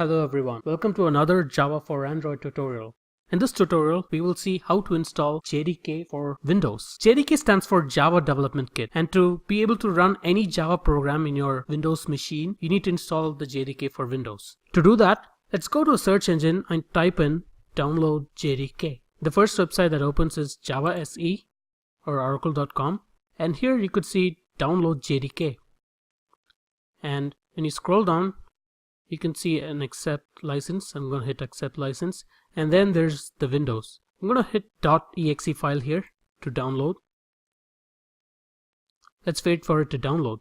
Hello everyone, welcome to another Java for Android tutorial. In this tutorial, we will see how to install JDK for Windows. JDK stands for Java Development Kit, and to be able to run any Java program in your Windows machine, you need to install the JDK for Windows. To do that, let's go to a search engine and type in download JDK. The first website that opens is Java SE or oracle.com, and here you could see download JDK. And when you scroll down, you can see an accept license. I'm going to hit accept license, and then there's the Windows. I'm going to hit .exe file here to download. Let's wait for it to download.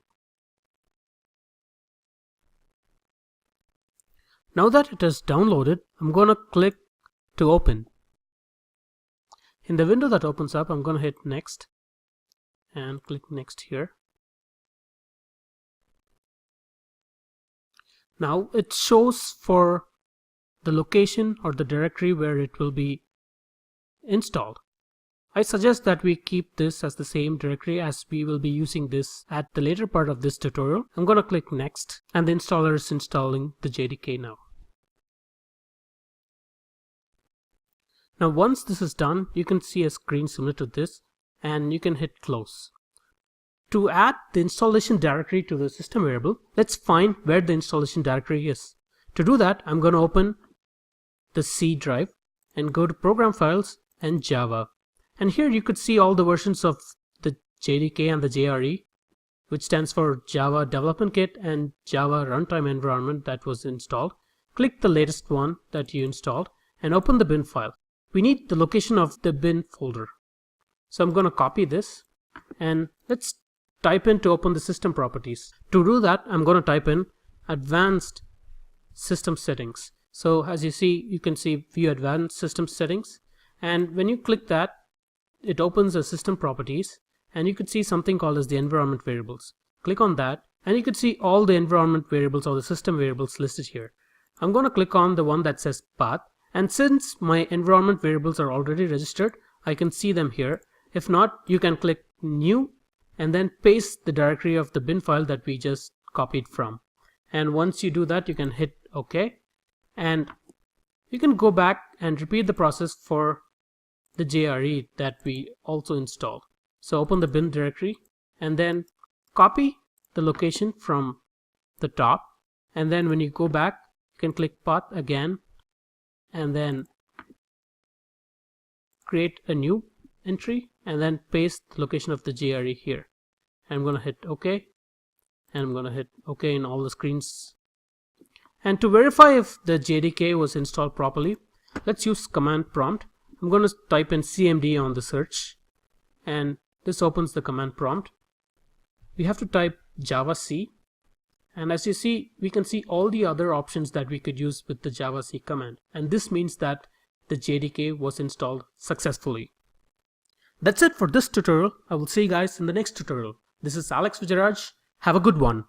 Now that it has downloaded, I'm going to click to open. In the window that opens up, I'm going to hit next and click next here. Now it shows for the location or the directory where it will be installed. I suggest that we keep this as the same directory, as we will be using this at the later part of this tutorial. I'm going to click next, and the installer is installing the JDK now. Now once this is done, you can see a screen similar to this, and you can hit close. To add the installation directory to the system variable, let's find where the installation directory is. To do that, I'm going to open the C drive and go to Program Files and Java. And here you could see all the versions of the JDK and the JRE, which stands for Java Development Kit and Java Runtime Environment that was installed. Click the latest one that you installed and open the bin file. We need the location of the bin folder. So I'm going to copy this, and let's type in to open the system properties. To do that, I'm going to type in advanced system settings. So as you see, you can see view advanced system settings, and when you click that, it opens the system properties, and you could see something called as the environment variables. Click on that, and you could see all the environment variables or the system variables listed here. I'm going to click on the one that says path, and since my environment variables are already registered, I can see them here. If not, you can click new and then paste the directory of the bin file that we just copied from. And once you do that, you can hit OK, and you can go back and repeat the process for the JRE that we also installed. So open the bin directory and then copy the location from the top, and then when you go back, you can click path again and then create a new entry and then paste the location of the JRE here. I'm going to hit OK, and I'm going to hit OK in all the screens. And to verify if the JDK was installed properly, let's use command prompt. I'm going to type in CMD on the search, and this opens the command prompt. We have to type Java C, and as you see, we can see all the other options that we could use with the Java C command, and this means that the JDK was installed successfully. That's it for this tutorial. I will see you guys in the next tutorial. This is Alex Vijayaraj. Have a good one.